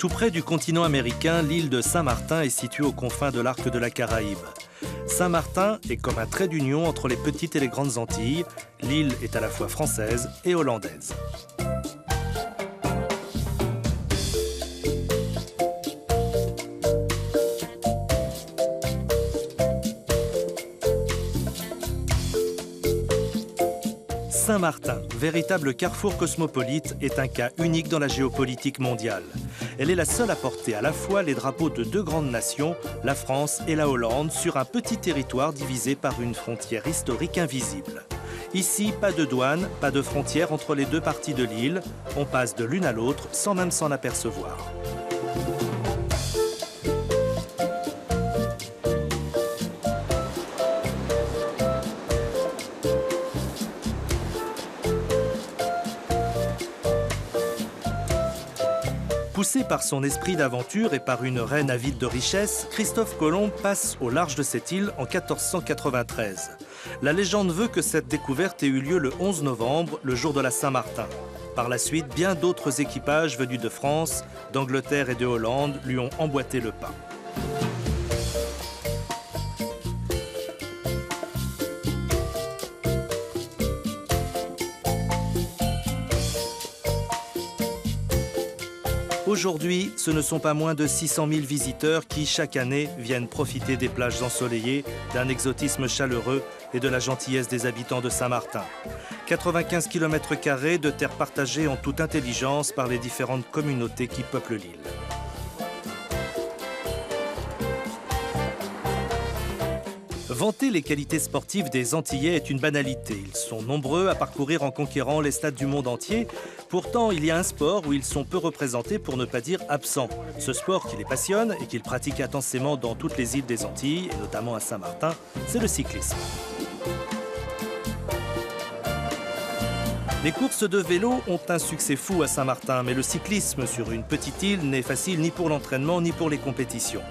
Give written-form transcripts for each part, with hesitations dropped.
Tout près du continent américain, l'île de Saint-Martin est située aux confins de l'arc de la Caraïbe. Saint-Martin est comme un trait d'union entre les petites et les grandes Antilles. L'île est à la fois française et hollandaise. Saint-Martin, véritable carrefour cosmopolite, est un cas unique dans la géopolitique mondiale. Elle est la seule à porter à la fois les drapeaux de deux grandes nations, la France et la Hollande, sur un petit territoire divisé par une frontière historique invisible. Ici, pas de douane, pas de frontière entre les deux parties de l'île. On passe de l'une à l'autre sans même s'en apercevoir. Poussé par son esprit d'aventure et par une reine avide de richesse, Christophe Colomb passe au large de cette île en 1493. La légende veut que cette découverte ait eu lieu le 11 novembre, le jour de la Saint-Martin. Par la suite, bien d'autres équipages venus de France, d'Angleterre et de Hollande lui ont emboîté le pas. Aujourd'hui, ce ne sont pas moins de 600 000 visiteurs qui, chaque année, viennent profiter des plages ensoleillées, d'un exotisme chaleureux et de la gentillesse des habitants de Saint-Martin. 95 km² de terres partagées en toute intelligence par les différentes communautés qui peuplent l'île. Vanter les qualités sportives des Antillais est une banalité. Ils sont nombreux à parcourir en conquérant les stades du monde entier. Pourtant, il y a un sport où ils sont peu représentés, pour ne pas dire absents. Ce sport qui les passionne et qu'ils pratiquent intensément dans toutes les îles des Antilles, et notamment à Saint-Martin, c'est le cyclisme. Les courses de vélo ont un succès fou à Saint-Martin, mais le cyclisme sur une petite île n'est facile ni pour l'entraînement ni pour les compétitions.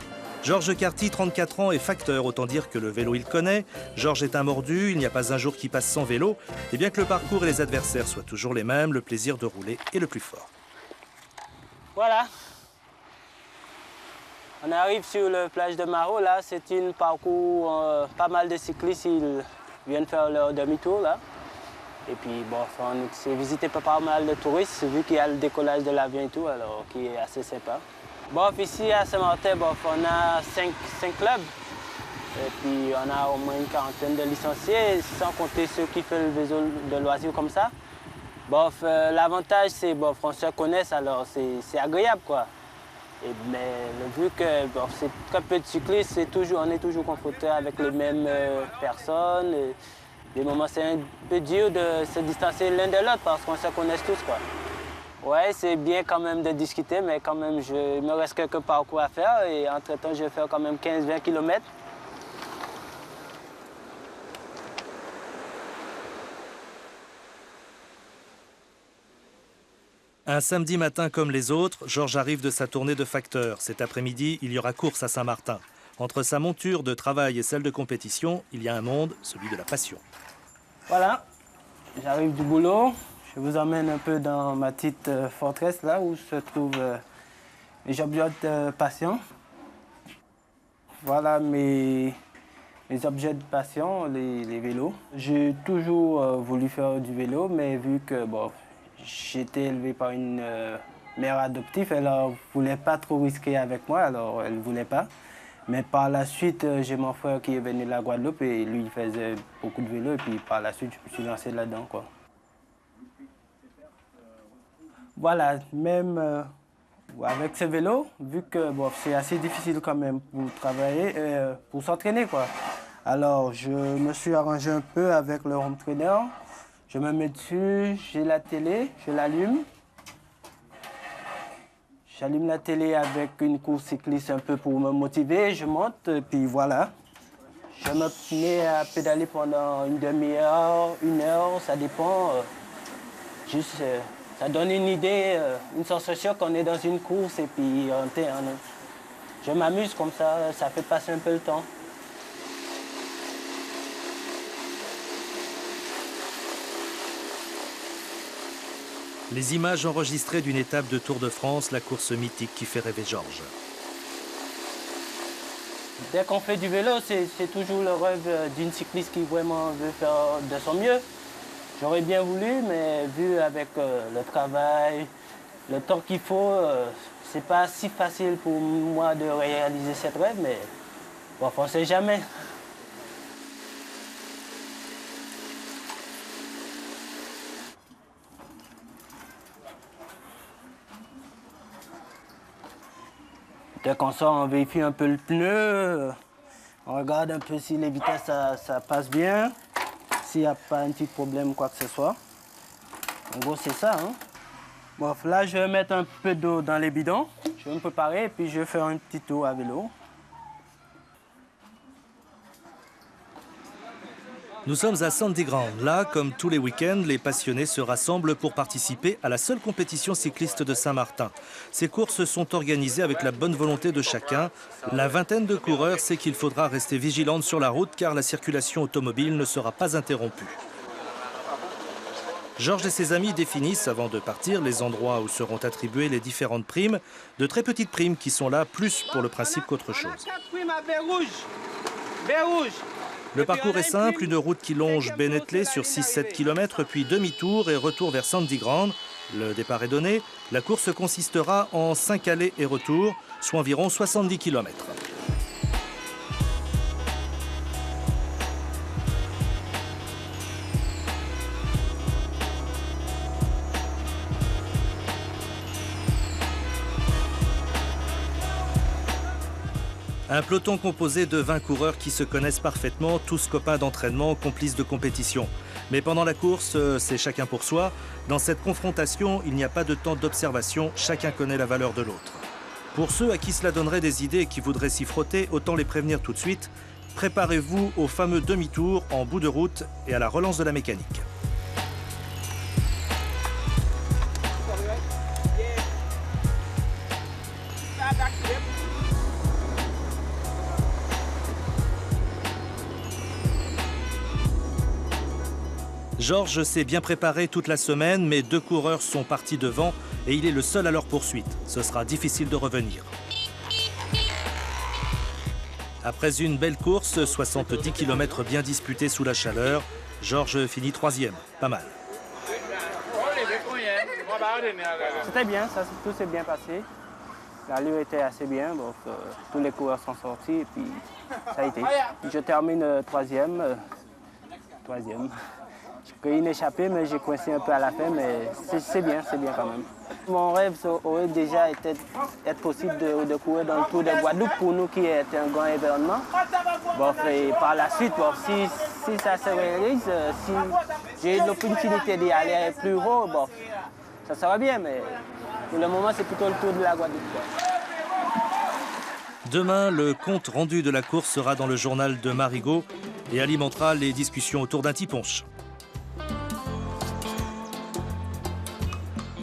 Georges Carty, 34 ans, est facteur, autant dire que le vélo il connaît. Georges est un mordu, il n'y a pas un jour qui passe sans vélo. Et bien que le parcours et les adversaires soient toujours les mêmes, le plaisir de rouler est le plus fort. Voilà. On arrive sur la plage de Maro, là, c'est un parcours, pas mal de cyclistes, ils viennent faire leur demi-tour, là. Et puis, bon, c'est visité par pas mal de touristes, vu qu'il y a le décollage de l'avion et tout, alors qui est assez sympa. Bon, ici à Saint-Martin, on a 5 clubs. Et puis on a au moins une quarantaine de licenciés, sans compter ceux qui font le vélo de loisirs comme ça. Bon, l'avantage, c'est qu'on se connaisse, alors c'est agréable, quoi. Mais vu que c'est très peu de cyclistes, on est toujours confronté avec les mêmes personnes. Et des moments, c'est un peu dur de se distancer l'un de l'autre parce qu'on se connaît tous, quoi. Ouais, c'est bien quand même de discuter, mais quand même, il me reste quelques parcours à faire et entre-temps, je vais faire quand même 15-20 km. Un samedi matin comme les autres, Georges arrive de sa tournée de facteur. Cet après-midi, il y aura course à Saint-Martin. Entre sa monture de travail et celle de compétition, il y a un monde, celui de la passion. Voilà, j'arrive du boulot. Je vous emmène un peu dans ma petite forteresse, là où se trouvent mes objets de passion. Voilà mes objets de passion, les vélos. J'ai toujours voulu faire du vélo, mais vu que j'étais élevé par une mère adoptive, elle ne voulait pas trop risquer avec moi, alors elle ne voulait pas. Mais par la suite, j'ai mon frère qui est venu de la Guadeloupe et lui, il faisait beaucoup de vélo. Et puis par la suite, je me suis lancé là-dedans, quoi. Voilà, même avec ce vélo, vu que c'est assez difficile quand même pour travailler, pour s'entraîner, quoi. Alors, je me suis arrangé un peu avec le home trainer. Je me mets dessus, j'ai la télé, je l'allume. J'allume la télé avec une course cycliste un peu pour me motiver, je monte, et puis voilà. Je me mets à pédaler pendant une demi-heure, 1 heure, ça dépend. Ça donne une idée, une sensation qu'on est dans une course, et puis je m'amuse comme ça fait passer un peu le temps. Les images enregistrées d'une étape de Tour de France, la course mythique qui fait rêver Georges. Dès qu'on fait du vélo, c'est toujours le rêve d'une cycliste qui vraiment veut faire de son mieux. J'aurais bien voulu, mais vu avec le travail, le temps qu'il faut, c'est pas si facile pour moi de réaliser cette rêve, mais bon, on ne sait jamais. Dès qu'on sort, on vérifie un peu le pneu, on regarde un peu si les vitesses ça passe bien, s'il n'y a pas un petit problème quoi que ce soit. En gros, c'est ça. Hein. Bon, là, je vais mettre un peu d'eau dans les bidons, je vais me préparer et puis je vais faire un petit tour à vélo. Nous sommes à Sandy Ground. Là, comme tous les week-ends, les passionnés se rassemblent pour participer à la seule compétition cycliste de Saint-Martin. Ces courses sont organisées avec la bonne volonté de chacun. La vingtaine de coureurs sait qu'il faudra rester vigilante sur la route car la circulation automobile ne sera pas interrompue. Georges et ses amis définissent, avant de partir, les endroits où seront attribuées les différentes primes. De très petites primes qui sont là plus pour le principe qu'autre chose. Le parcours est simple, une route qui longe Bennetley sur 6-7 km, puis demi-tour et retour vers Sandy Ground. Le départ est donné. La course consistera en 5 allées et retours, soit environ 70 km. Un peloton composé de 20 coureurs qui se connaissent parfaitement, tous copains d'entraînement, complices de compétition. Mais pendant la course, c'est chacun pour soi. Dans cette confrontation, il n'y a pas de temps d'observation, chacun connaît la valeur de l'autre. Pour ceux à qui cela donnerait des idées et qui voudraient s'y frotter, autant les prévenir tout de suite. Préparez-vous au fameux demi-tour en bout de route et à la relance de la mécanique. Georges s'est bien préparé toute la semaine, mais 2 coureurs sont partis devant et il est le seul à leur poursuite. Ce sera difficile de revenir. Après une belle course, 70 km bien disputés sous la chaleur, Georges finit 3e. Pas mal. C'était bien, tout s'est bien passé. L'allure était assez bien, donc tous les coureurs sont sortis et puis ça a été. Je termine 3e. J'ai pris une échappée, mais j'ai coincé un peu à la fin, mais c'est bien quand même. Mon rêve aurait déjà été être possible de courir dans le Tour de Guadeloupe pour nous qui est un grand événement. Bon, et par la suite, bon, si ça se réalise, si j'ai l'opportunité d'y aller plus haut, bon, ça sera bien, mais pour le moment, c'est plutôt le Tour de la Guadeloupe. Demain, le compte rendu de la course sera dans le journal de Marigot et alimentera les discussions autour d'un tiponche.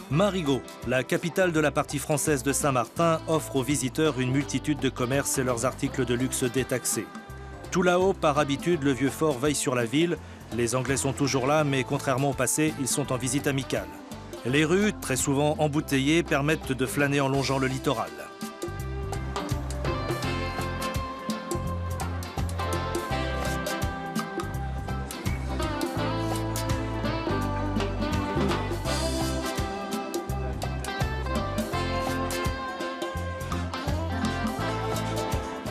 Marigot, la capitale de la partie française de Saint-Martin, offre aux visiteurs une multitude de commerces et leurs articles de luxe détaxés. Tout là-haut, par habitude, le vieux fort veille sur la ville. Les Anglais sont toujours là, mais contrairement au passé, ils sont en visite amicale. Les rues, très souvent embouteillées, permettent de flâner en longeant le littoral.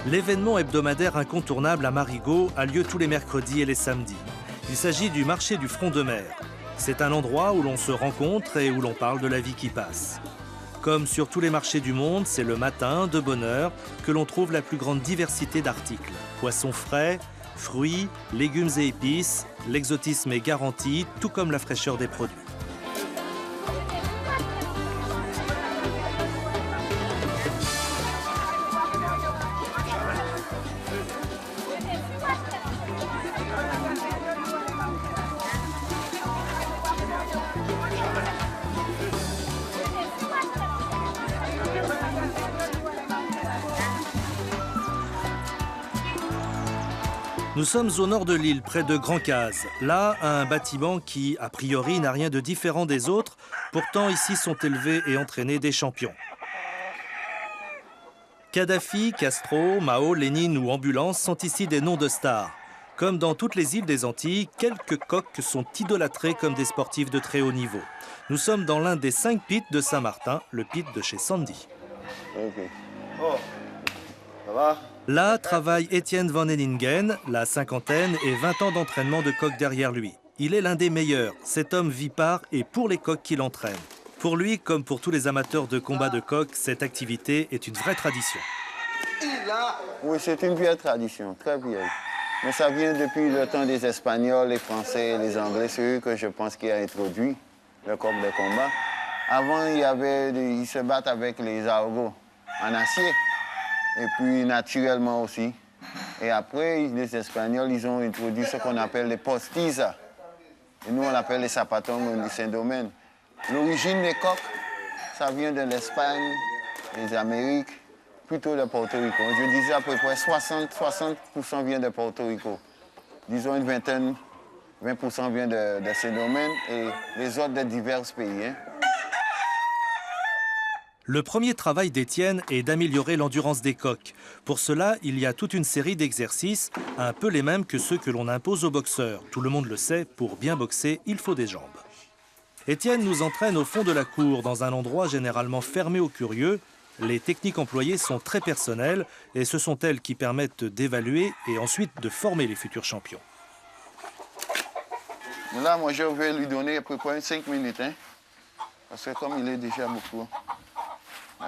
L'événement hebdomadaire incontournable à Marigot a lieu tous les mercredis et les samedis. Il s'agit du marché du front de mer. C'est un endroit où l'on se rencontre et où l'on parle de la vie qui passe. Comme sur tous les marchés du monde, c'est le matin, de bonne heure, que l'on trouve la plus grande diversité d'articles. Poissons frais, fruits, légumes et épices, l'exotisme est garanti, tout comme la fraîcheur des produits. Nous sommes au nord de l'île, près de Grand-Case. Là, un bâtiment qui, a priori, n'a rien de différent des autres. Pourtant, ici sont élevés et entraînés des champions. Kadhafi, Castro, Mao, Lénine ou Ambulance sont ici des noms de stars. Comme dans toutes les îles des Antilles, quelques coqs sont idolâtrés comme des sportifs de très haut niveau. Nous sommes dans l'un des 5 pits de Saint-Martin, le pit de chez Sandy. Okay. Oh, ça va? Là travaille Étienne Van Henningen, la cinquantaine et 20 ans d'entraînement de coqs derrière lui. Il est l'un des meilleurs. Cet homme vit par et pour les coqs qu'il entraîne. Pour lui, comme pour tous les amateurs de combat de coqs, cette activité est une vraie tradition. Oui, c'est une vieille tradition, très vieille. Mais ça vient depuis le temps des Espagnols, les Français, les Anglais. C'est eux que je pense qui a introduit le coq de combat. Avant, ils se battent avec les argots en acier. Et puis naturellement aussi. Et après, les Espagnols, ils ont introduit ce qu'on appelle les postizas. Et nous, on l'appelle les sapatons du Saint-Domingue. L'origine des coqs, ça vient de l'Espagne, des Amériques, plutôt de Porto Rico. Je disais à peu près 60% vient de Porto Rico. Disons une vingtaine, 20% vient de Saint-Domingue et les autres de divers pays. Hein. Le premier travail d'Étienne est d'améliorer l'endurance des coqs. Pour cela, il y a toute une série d'exercices, un peu les mêmes que ceux que l'on impose aux boxeurs. Tout le monde le sait, pour bien boxer, il faut des jambes. Étienne nous entraîne au fond de la cour, dans un endroit généralement fermé aux curieux. Les techniques employées sont très personnelles et ce sont elles qui permettent d'évaluer et ensuite de former les futurs champions. Là, moi, je vais lui donner à peu près 5 minutes, hein, parce que comme il est déjà beaucoup.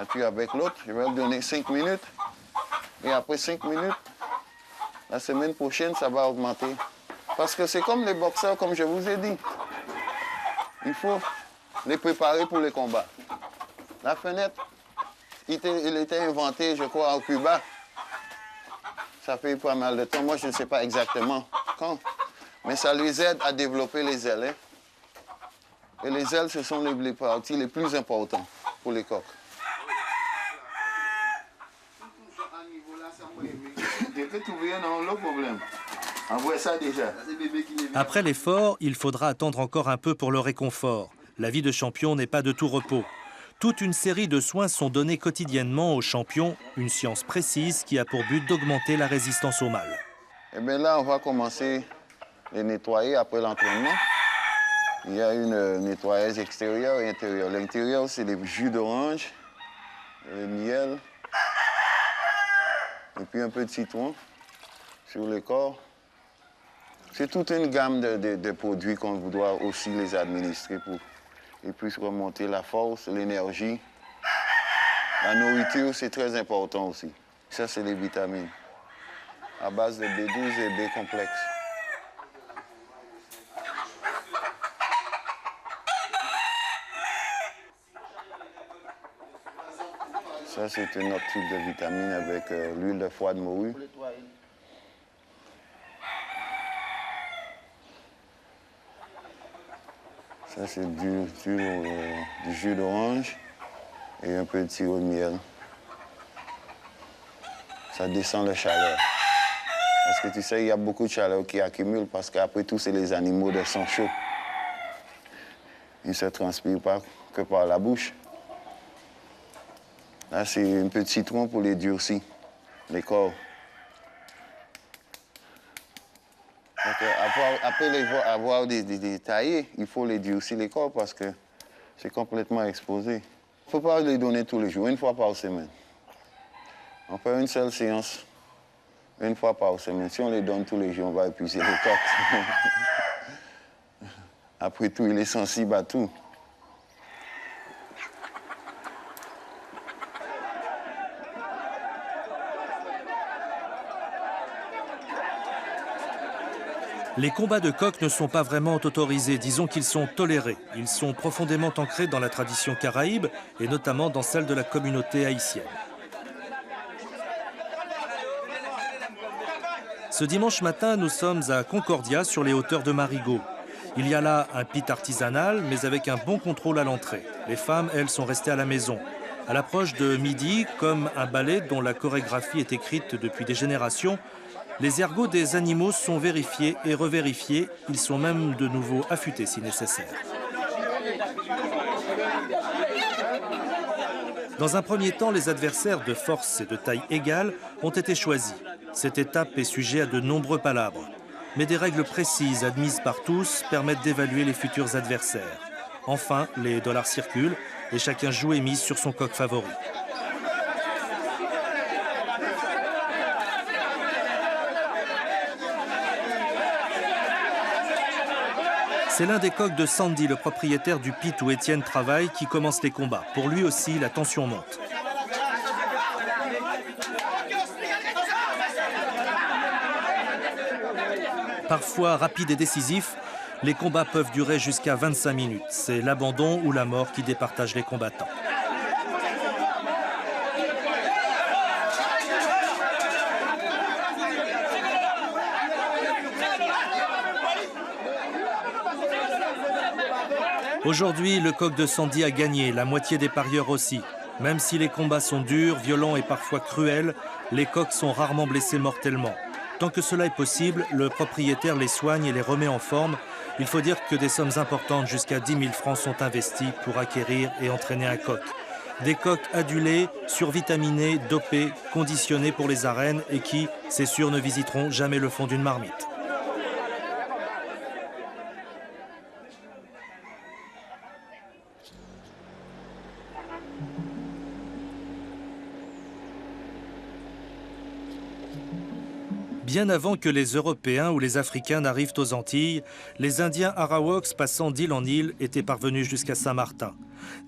Et puis avec l'autre, je vais lui donner 5 minutes. Et après 5 minutes, la semaine prochaine, ça va augmenter. Parce que c'est comme les boxeurs, comme je vous ai dit. Il faut les préparer pour les combats. La fenêtre, il était inventé, je crois, au Cuba. Ça fait pas mal de temps. Moi, je ne sais pas exactement quand. Mais ça les aide à développer les ailes. Hein. Et les ailes, ce sont les parties les plus importantes pour les coqs. Après l'effort, il faudra attendre encore un peu pour le réconfort. La vie de champion n'est pas de tout repos. Toute une série de soins sont donnés quotidiennement aux champions, une science précise qui a pour but d'augmenter la résistance au mal. Et bien là, on va commencer à les nettoyer après l'entraînement. Il y a une nettoyage extérieur et intérieur. L'intérieur, c'est les jus d'orange, le miel, et puis un peu de citron sur le corps. C'est toute une gamme de produits qu'on doit aussi les administrer pour qu'ils puissent remonter la force, l'énergie. La nourriture, c'est très important aussi. Ça, c'est les vitamines à base de B12 et B complexe. Ça, c'est un autre type de vitamine avec l'huile de foie de morue. Ça, c'est du jus d'orange et un peu de sirop de miel. Ça descend la chaleur. Parce que tu sais, il y a beaucoup de chaleur qui accumule parce qu'après tout, c'est les animaux de sang chaud. Ils ne se transpirent pas que par la bouche. Là, c'est un peu de citron pour les durcir, les corps. Après avoir des taillés, il faut les durcir les corps parce que c'est complètement exposé. Il ne faut pas les donner tous les jours, une fois par semaine. On fait une seule séance, une fois par semaine. Si on les donne tous les jours, on va épuiser les coqs. Après tout, il est sensible à tout. Les combats de coqs ne sont pas vraiment autorisés, disons qu'ils sont tolérés. Ils sont profondément ancrés dans la tradition caraïbe et notamment dans celle de la communauté haïtienne. Ce dimanche matin, nous sommes à Concordia, sur les hauteurs de Marigot. Il y a là un pit artisanal, mais avec un bon contrôle à l'entrée. Les femmes, elles, sont restées à la maison. À l'approche de midi, comme un ballet dont la chorégraphie est écrite depuis des générations, Les ergots des animaux sont vérifiés et revérifiés. Ils sont même de nouveau affûtés si nécessaire. Dans un premier temps, les adversaires de force et de taille égale ont été choisis. Cette étape est sujet à de nombreux palabres. Mais des règles précises admises par tous permettent d'évaluer les futurs adversaires. Enfin, les dollars circulent et chacun joue et mise sur son coq favori. C'est l'un des coqs de Sandy, le propriétaire du pit où Étienne travaille, qui commence les combats. Pour lui aussi, la tension monte. Parfois rapides et décisifs, les combats peuvent durer jusqu'à 25 minutes. C'est l'abandon ou la mort qui départage les combattants. Aujourd'hui, le coq de Sandy a gagné, la moitié des parieurs aussi. Même si les combats sont durs, violents et parfois cruels, les coqs sont rarement blessés mortellement. Tant que cela est possible, le propriétaire les soigne et les remet en forme. Il faut dire que des sommes importantes, jusqu'à 10 000 francs, sont investies pour acquérir et entraîner un coq. Des coqs adulés, survitaminés, dopés, conditionnés pour les arènes et qui, c'est sûr, ne visiteront jamais le fond d'une marmite. Bien avant que les Européens ou les Africains n'arrivent aux Antilles, les Indiens Arawaks passant d'île en île étaient parvenus jusqu'à Saint-Martin.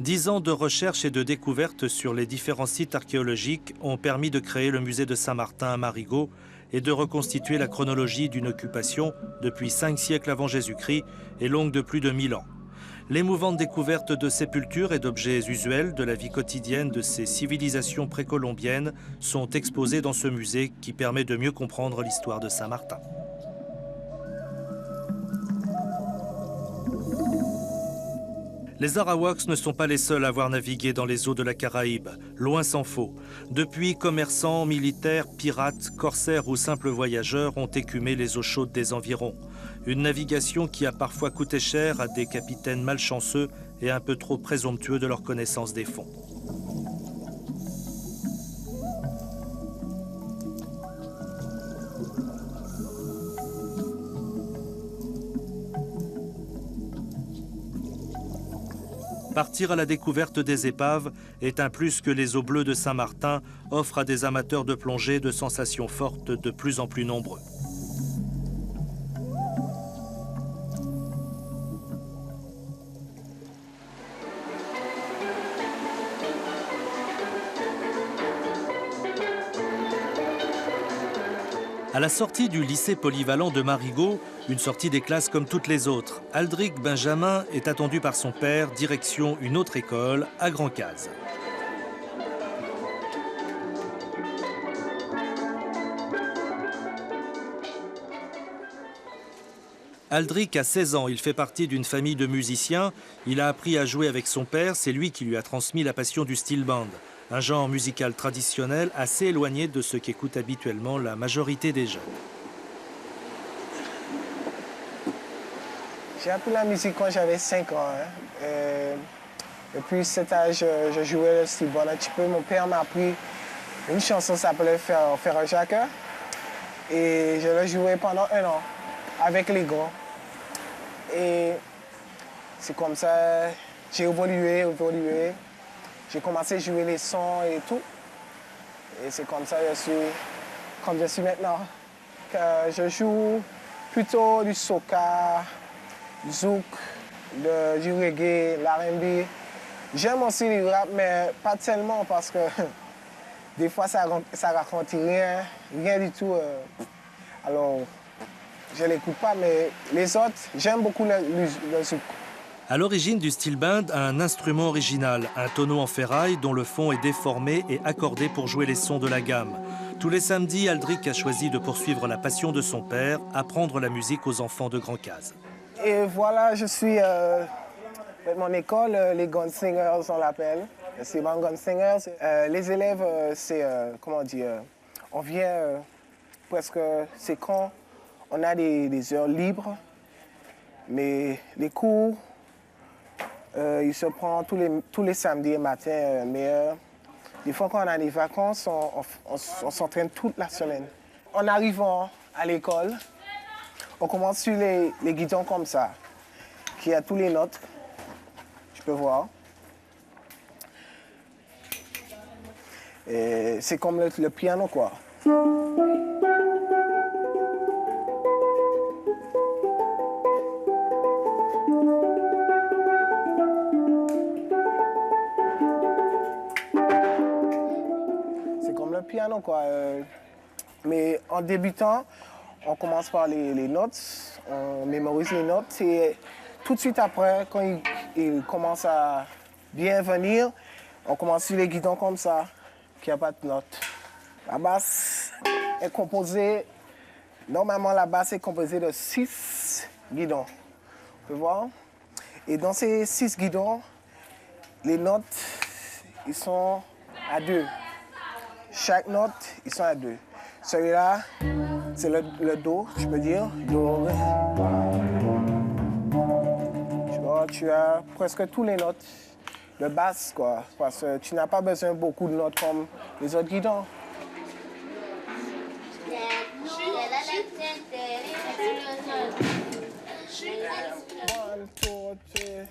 10 ans de recherche et de découvertes sur les différents sites archéologiques ont permis de créer le musée de Saint-Martin à Marigot et de reconstituer la chronologie d'une occupation depuis 5 siècles avant Jésus-Christ et longue de plus de 1000 ans. L'émouvante découverte de sépultures et d'objets usuels de la vie quotidienne de ces civilisations précolombiennes sont exposées dans ce musée qui permet de mieux comprendre l'histoire de Saint-Martin. Les Arawaks ne sont pas les seuls à avoir navigué dans les eaux de la Caraïbe, loin s'en faut. Depuis, commerçants, militaires, pirates, corsaires ou simples voyageurs ont écumé les eaux chaudes des environs. Une navigation qui a parfois coûté cher à des capitaines malchanceux et un peu trop présomptueux de leur connaissance des fonds. Partir à la découverte des épaves est un plus que les eaux bleues de Saint-Martin offrent à des amateurs de plongée de sensations fortes de plus en plus nombreux. À la sortie du lycée polyvalent de Marigot, une sortie des classes comme toutes les autres, Aldric Benjamin est attendu par son père, direction une autre école, à Grand-Case. Aldric a 16 ans, il fait partie d'une famille de musiciens. Il a appris à jouer avec son père, c'est lui qui lui a transmis la passion du steel band. Un genre musical traditionnel assez éloigné de ce qu'écoute habituellement la majorité des jeunes. J'ai appris la musique quand j'avais 5 ans. Depuis cet âge, je jouais le steel band un petit peu. Mon père m'a appris une chanson qui s'appelait Faire un Jacques. Et je l'ai joué pendant 1 an avec les grands. Et c'est comme ça, j'ai évolué. J'ai commencé à jouer les sons et tout. Et c'est comme ça que je suis maintenant. Je joue plutôt du soca, du zouk, du reggae, l'R&B. J'aime aussi le rap, mais pas tellement parce que des fois ça raconte rien du tout. Alors, je ne l'écoute pas, mais les autres, j'aime beaucoup le zouk. À l'origine du steel band, un instrument original, un tonneau en ferraille dont le fond est déformé et accordé pour jouer les sons de la gamme. Tous les samedis, Aldric a choisi de poursuivre la passion de son père, apprendre la musique aux enfants de Grand-Case. Et voilà, je suis avec mon école, les Gunslingers, on l'appelle. C'est bon Gunslingers. Les élèves, c'est, comment dire, on vient presque, c'est quand on a des heures libres. Mais les cours, ils se prennent tous les samedis matins. Mais des fois, quand on a des vacances, on s'entraîne toute la semaine. En arrivant à l'école, on commence sur les guidons comme ça, qui a tous les notes. Tu peux voir. C'est comme le piano, quoi. C'est comme le piano, quoi. Mais en débutant, on commence par les notes, on mémorise les notes et tout de suite après, quand il commence à bien venir, on commence sur les guidons comme ça, qu'il n'y a pas de notes. La basse est composée, normalement la basse est composée de 6 guidons. Tu peux voir? Et dans ces 6 guidons, les notes, ils sont à 2. Chaque note, ils sont à 2. Celui-là, c'est le Do, je peux dire. Do. Tu vois, tu as presque toutes les notes de basse, quoi. Parce que tu n'as pas besoin de beaucoup de notes comme les autres guidons. One, two, three.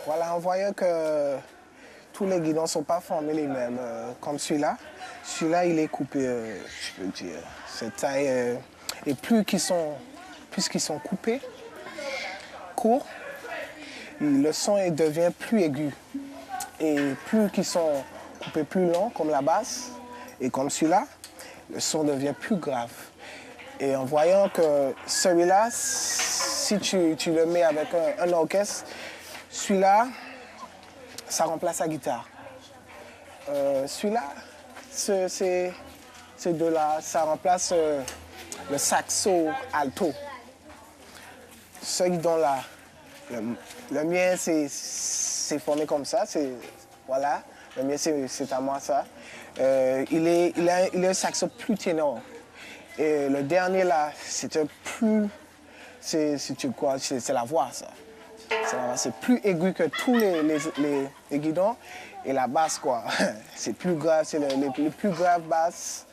Voilà, on voyait que tous les guidons ne sont pas formés les mêmes. Comme celui-là. Celui-là, il est coupé, je peux dire. Cette taille. Et plus qu'ils sont coupés, courts, le son devient plus aigu. Et plus qu'ils sont coupés plus longs, comme la basse, et comme celui-là, le son devient plus grave. Et en voyant que celui-là, si tu le mets avec un orchestre, celui-là, ça remplace la guitare. Celui-là, ces deux-là, ça remplace le saxo alto. Ce guidon-là, le mien, c'est formé comme ça. Voilà, le mien, c'est à moi ça. Il est un saxo plus ténor. Et le dernier, là, c'est la voix, ça. C'est plus aigu que tous les guidons. Et la basse, quoi, c'est plus grave, c'est les plus graves basses.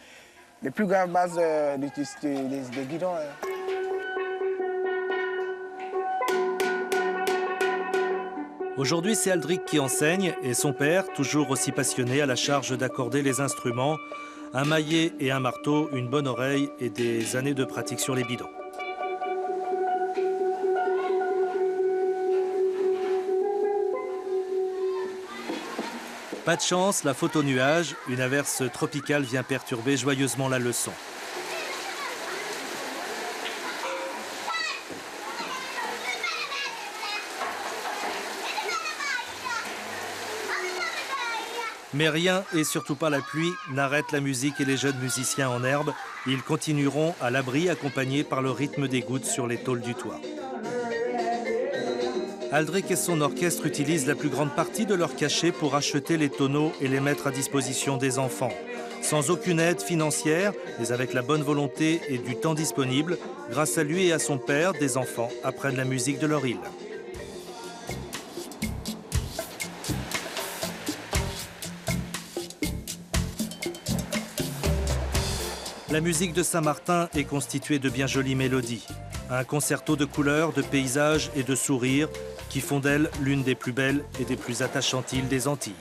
Les plus graves basses des guidons. Hein. Aujourd'hui, c'est Aldric qui enseigne et son père, toujours aussi passionné, à la charge d'accorder les instruments. Un maillet et un marteau, une bonne oreille et des années de pratique sur les bidons. Pas de chance, la faute au nuage, une averse tropicale vient perturber joyeusement la leçon. Mais rien, et surtout pas la pluie, n'arrête la musique et les jeunes musiciens en herbe. Ils continueront à l'abri, accompagnés par le rythme des gouttes sur les tôles du toit. Aldric et son orchestre utilisent la plus grande partie de leur cachet pour acheter les tonneaux et les mettre à disposition des enfants. Sans aucune aide financière, mais avec la bonne volonté et du temps disponible, grâce à lui et à son père, des enfants apprennent la musique de leur île. La musique de Saint-Martin est constituée de bien jolies mélodies. Un concerto de couleurs, de paysages et de sourires qui font d'elle l'une des plus belles et des plus attachantes îles des Antilles.